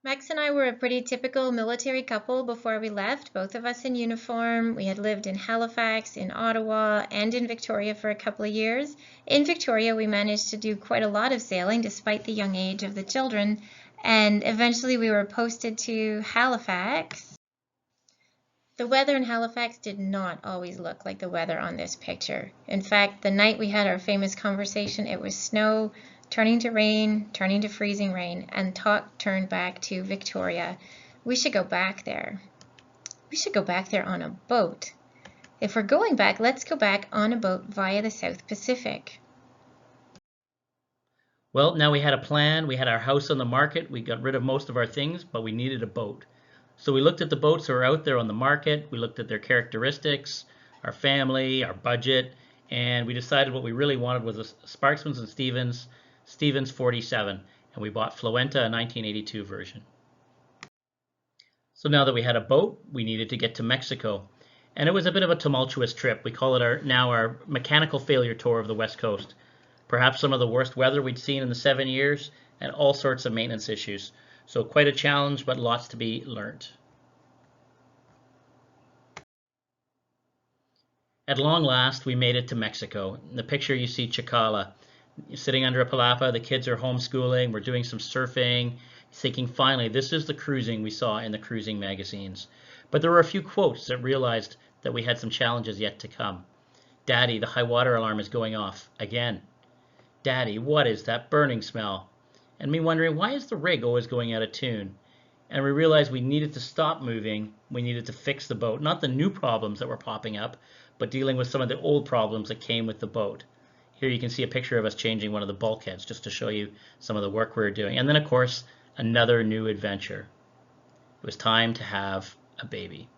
Max and I were a pretty typical military couple before we left, both of us in uniform. We had lived in Halifax, in Ottawa, and in Victoria for a couple of years. In Victoria, we managed to do quite a lot of sailing despite the young age of the children, and eventually we were posted to Halifax. The weather in Halifax did not always look like the weather on this picture. In fact, the night we had our famous conversation, it was snow turning to rain, turning to freezing rain, and talk turned back to Victoria. We should go back there. We should go back there on a boat. If we're going back, let's go back on a boat via the South Pacific. Well, now we had a plan. We had our house on the market. We got rid of most of our things, but we needed a boat. So we looked at the boats that were out there on the market. We looked at their characteristics, our family, our budget, and we decided what we really wanted was a Sparksman's and Stevens 47, and we bought Fluenta, a 1982 version. So now that we had a boat, we needed to get to Mexico. And it was a bit of a tumultuous trip. We call it our mechanical failure tour of the West Coast. Perhaps some of the worst weather we'd seen in the 7 years, and all sorts of maintenance issues. So quite a challenge, but lots to be learned. At long last, we made it to Mexico. In the picture you see Chacala. Sitting under a palapa, the kids are homeschooling, we're doing some surfing, thinking finally, this is the cruising we saw in the cruising magazines. But there were a few quotes that realized that we had some challenges yet to come. Daddy, the high water alarm is going off again. Daddy, what is that burning smell? And me wondering, why is the rig always going out of tune? And we realized we needed to stop moving. We needed to fix the boat. Not the new problems that were popping up, but dealing with some of the old problems that came with the boat. Here you can see a picture of us changing one of the bulkheads just to show you some of the work we were doing. And then, of course, another new adventure. It was time to have a baby.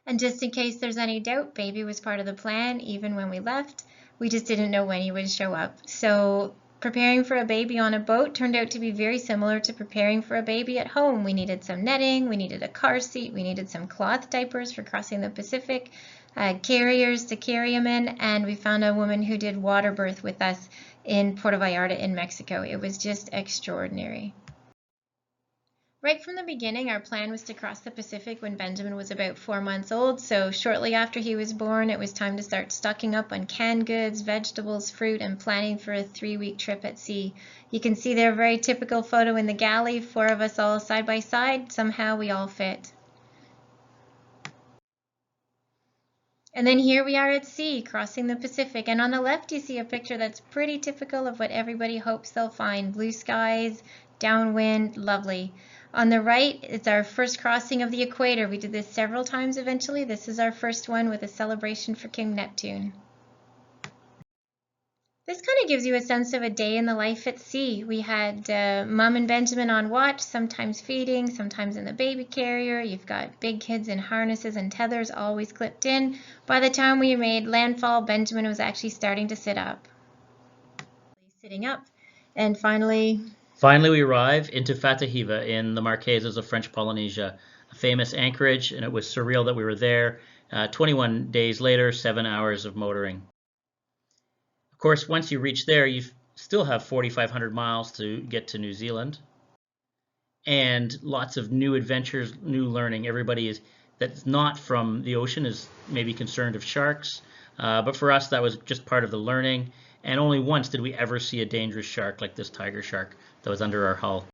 And just in case there's any doubt, baby was part of the plan even when we left. We just didn't know when he would show up. So preparing for a baby on a boat turned out to be very similar to preparing for a baby at home. We needed some netting, we needed a car seat, we needed some cloth diapers for crossing the Pacific, carriers to carry him in, and we found a woman who did water birth with us in Puerto Vallarta in Mexico. It was just extraordinary. Right from the beginning, our plan was to cross the Pacific when Benjamin was about 4 months old, so shortly after he was born, it was time to start stocking up on canned goods, vegetables, fruit, and planning for a 3-week trip at sea. You can see their very typical photo in the galley, 4 of us all side by side. Somehow we all fit. And then here we are at sea, crossing the Pacific, and on the left you see a picture that's pretty typical of what everybody hopes they'll find. Blue skies, downwind, lovely. On the right, it's our first crossing of the equator. We did this several times eventually. This is our first one with a celebration for King Neptune. This kind of gives you a sense of a day in the life at sea. We had Mom and Benjamin on watch, sometimes feeding, sometimes in the baby carrier. You've got big kids in harnesses and tethers always clipped in. By the time we made landfall, Benjamin was actually starting to sit up. Sitting up. And finally, we arrive into Fatahiva in the Marquesas of French Polynesia, a famous anchorage, and it was surreal that we were there. 21 days later, 7 hours of motoring. Of course, once you reach there, you still have 4,500 miles to get to New Zealand, and lots of new adventures, new learning. Everybody that's not from the ocean is maybe concerned of sharks, but for us that was just part of the learning. And only once did we ever see a dangerous shark like this tiger shark that was under our hull.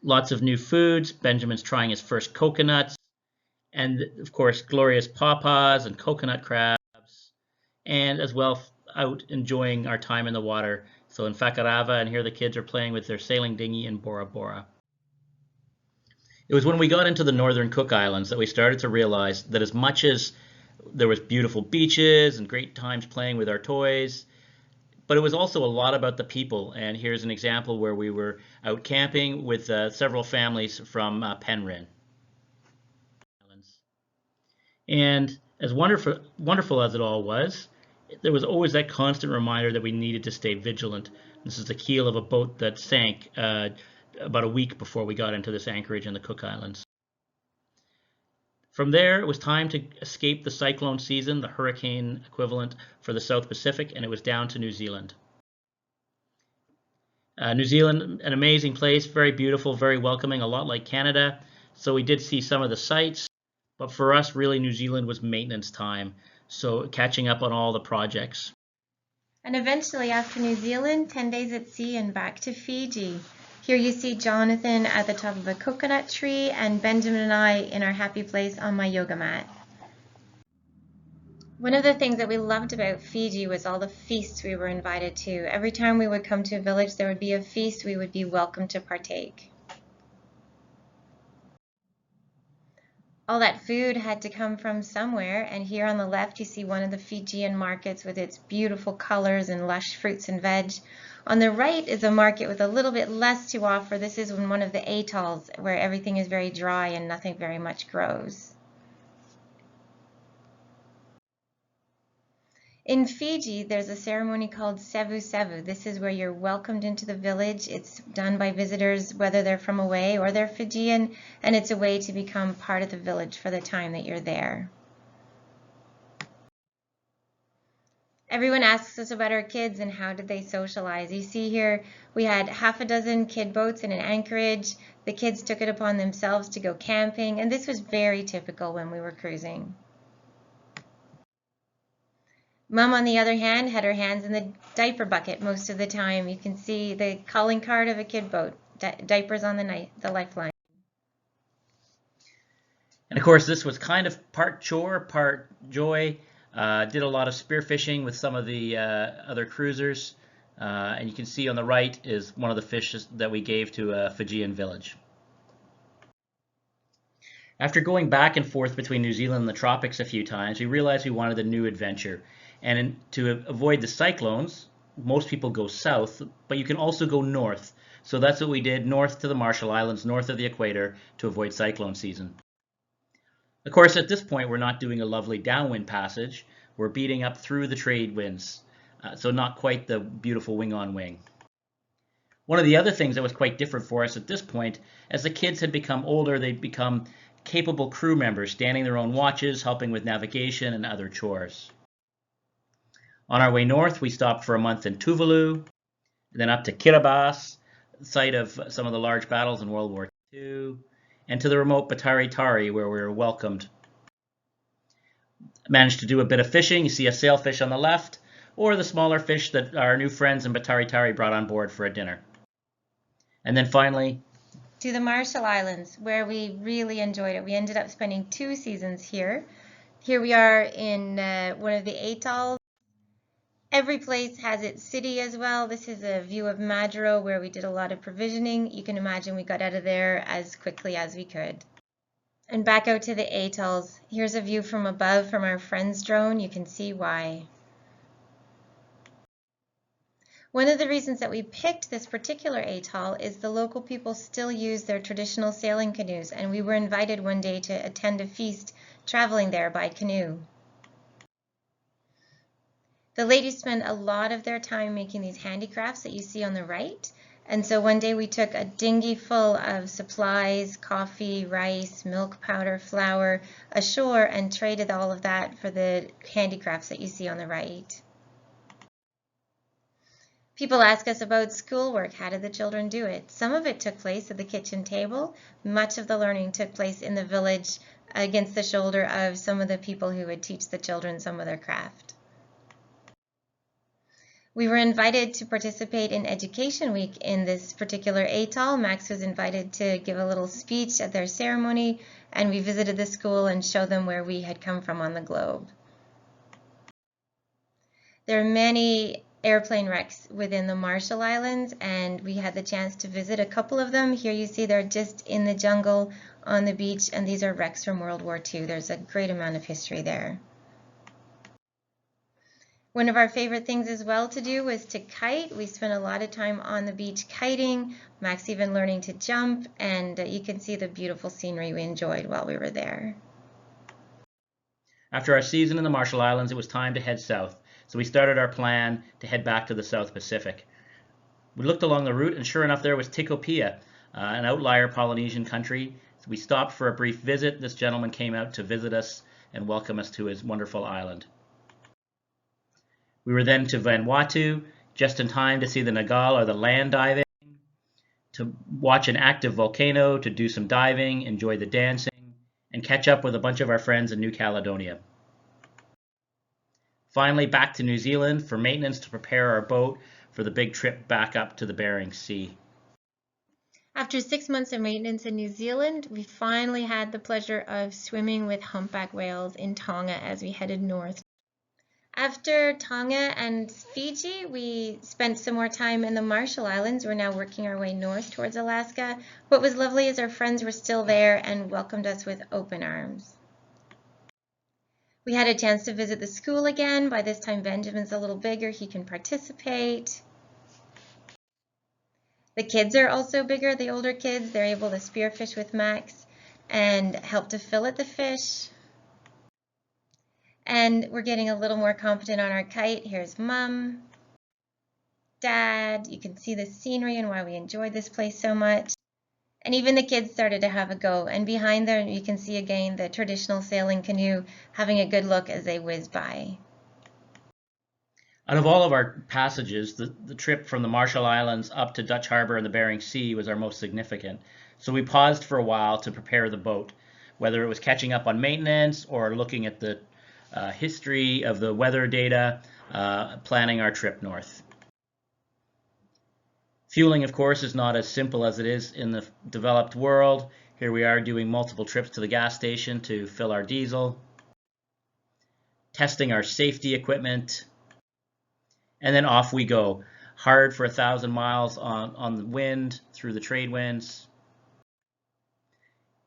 Lots of new foods. Benjamin's trying his first coconuts, and of course glorious pawpaws and coconut crabs, and as well out enjoying our time in the water. So in Fakarava, and here the kids are playing with their sailing dinghy in Bora Bora. It was when we got into the northern Cook Islands that we started to realize that as much as there was beautiful beaches and great times playing with our toys, but it was also a lot about the people. And here's an example where we were out camping with several families from Penryn. And as wonderful as it all was, there was always that constant reminder that we needed to stay vigilant. This is the keel of a boat that sank about a week before we got into this anchorage in the Cook Islands. From there, it was time to escape the cyclone season, the hurricane equivalent for the South Pacific, and it was down to New Zealand. New Zealand, an amazing place, very beautiful, very welcoming, a lot like Canada. So we did see some of the sights, but for us, really, New Zealand was maintenance time. So catching up on all the projects. And eventually, after New Zealand, 10 days at sea and back to Fiji. Here you see Jonathan at the top of a coconut tree and Benjamin and I in our happy place on my yoga mat. One of the things that we loved about Fiji was all the feasts we were invited to. Every time we would come to a village, there would be a feast we would be welcome to partake. All that food had to come from somewhere, and here on the left you see one of the Fijian markets with its beautiful colors and lush fruits and veg. On the right is a market with a little bit less to offer. This is in one of the atolls where everything is very dry and nothing very much grows. In Fiji, there's a ceremony called Sevu Sevu. This is where you're welcomed into the village. It's done by visitors, whether they're from away or they're Fijian, and it's a way to become part of the village for the time that you're there. Everyone asks us about our kids and how did they socialize. You see here, we had half a dozen kid boats in an anchorage. The kids took it upon themselves to go camping, and this was very typical when we were cruising. Mom, on the other hand, had her hands in the diaper bucket most of the time. You can see the calling card of a kid boat, diapers on the lifeline. And of course, this was kind of part chore, part joy. Did a lot of spearfishing with some of the other cruisers. And you can see on the right is one of the fishes that we gave to a Fijian village. After going back and forth between New Zealand and the tropics a few times, we realized we wanted a new adventure. And to avoid the cyclones, most people go south, but you can also go north. So that's what we did, north to the Marshall Islands, north of the equator, to avoid cyclone season. Of course, at this point, we're not doing a lovely downwind passage. We're beating up through the trade winds, so not quite the beautiful wing on wing. One of the other things that was quite different for us at this point, as the kids had become older, they'd become capable crew members, standing their own watches, helping with navigation and other chores. On our way north, we stopped for a month in Tuvalu, then up to Kiribati, site of some of the large battles in World War II, and to the remote Batari Tari, where we were welcomed. Managed to do a bit of fishing. You see a sailfish on the left, or the smaller fish that our new friends in Batari Tari brought on board for a dinner. And then finally, to the Marshall Islands, where we really enjoyed it. We ended up spending 2 seasons here. Here we are in one of the atolls. Every place has its city as well. This is a view of Majuro where we did a lot of provisioning. You can imagine we got out of there as quickly as we could. And back out to the atolls. Here's a view from above from our friend's drone. You can see why. One of the reasons that we picked this particular atoll is the local people still use their traditional sailing canoes, and we were invited one day to attend a feast traveling there by canoe. The ladies spend a lot of their time making these handicrafts that you see on the right. And so one day we took a dinghy full of supplies, coffee, rice, milk powder, flour, ashore and traded all of that for the handicrafts that you see on the right. People ask us about schoolwork. How did the children do it? Some of it took place at the kitchen table. Much of the learning took place in the village against the shoulder of some of the people who would teach the children some of their craft. We were invited to participate in Education Week in this particular atoll. Max was invited to give a little speech at their ceremony, and we visited the school and showed them where we had come from on the globe. There are many airplane wrecks within the Marshall Islands, and we had the chance to visit a couple of them. Here you see they're just in the jungle on the beach, and these are wrecks from World War II. There's a great amount of history there. One of our favorite things as well to do was to kite. We spent a lot of time on the beach kiting, Max even learning to jump, and you can see the beautiful scenery we enjoyed while we were there. After our season in the Marshall Islands, it was time to head south. So we started our plan to head back to the South Pacific. We looked along the route, and sure enough, there was Tikopia, an outlier Polynesian country. So we stopped for a brief visit. This gentleman came out to visit us and welcome us to his wonderful island. We were then to Vanuatu, just in time to see the Nagal, or the land diving. to watch an active volcano, to do some diving, enjoy the dancing, and catch up with a bunch of our friends in New Caledonia. Finally, back to New Zealand for maintenance to prepare our boat for the big trip back up to the Bering Sea. After 6 months of maintenance in New Zealand, we finally had the pleasure of swimming with humpback whales in Tonga as we headed north. After Tonga and Fiji, we spent some more time in the Marshall Islands. We're now working our way north towards Alaska. What was lovely is our friends were still there and welcomed us with open arms. We had a chance to visit the school again. By this time, Benjamin's a little bigger. He can participate. The kids are also bigger, the older kids. They're able to spearfish with Max and help to fillet the fish. And we're getting a little more confident on our kite. Here's Mom, Dad. You can see the scenery and why we enjoyed this place so much. And even the kids started to have a go. And behind them, you can see again the traditional sailing canoe having a good look as they whiz by. Out of all of our passages, the trip from the Marshall Islands up to Dutch Harbor and the Bering Sea was our most significant. So we paused for a while to prepare the boat, whether it was catching up on maintenance or looking at the history of the weather data, planning our trip north. Fueling, of course, is not as simple as it is in the developed world. Here we are doing multiple trips to the gas station to fill our diesel, testing our safety equipment, and then off we go. Hard for 1,000 miles on the wind, through the trade winds,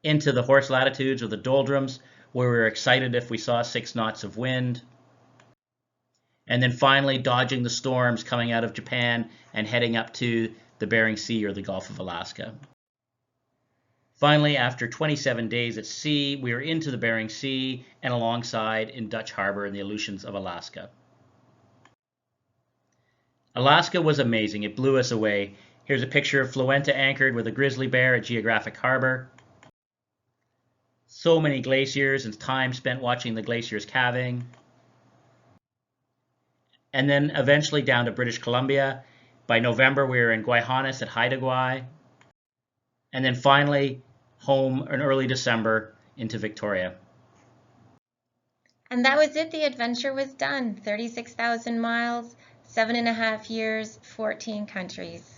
into the horse latitudes or the doldrums, where we were excited if we saw 6 knots of wind. And then finally dodging the storms coming out of Japan and heading up to the Bering Sea or the Gulf of Alaska. Finally, after 27 days at sea, we were into the Bering Sea and alongside in Dutch Harbor in the Aleutians of Alaska. Alaska was amazing. It blew us away. Here's a picture of Fluenta anchored with a grizzly bear at Geographic Harbor. So many glaciers and time spent watching the glaciers calving. And then eventually down to British Columbia. By November, we were in Guayhanas at Haida Gwaii. And then finally, home in early December into Victoria. And that was it. The adventure was done. 36,000 miles, 7.5 years, 14 countries.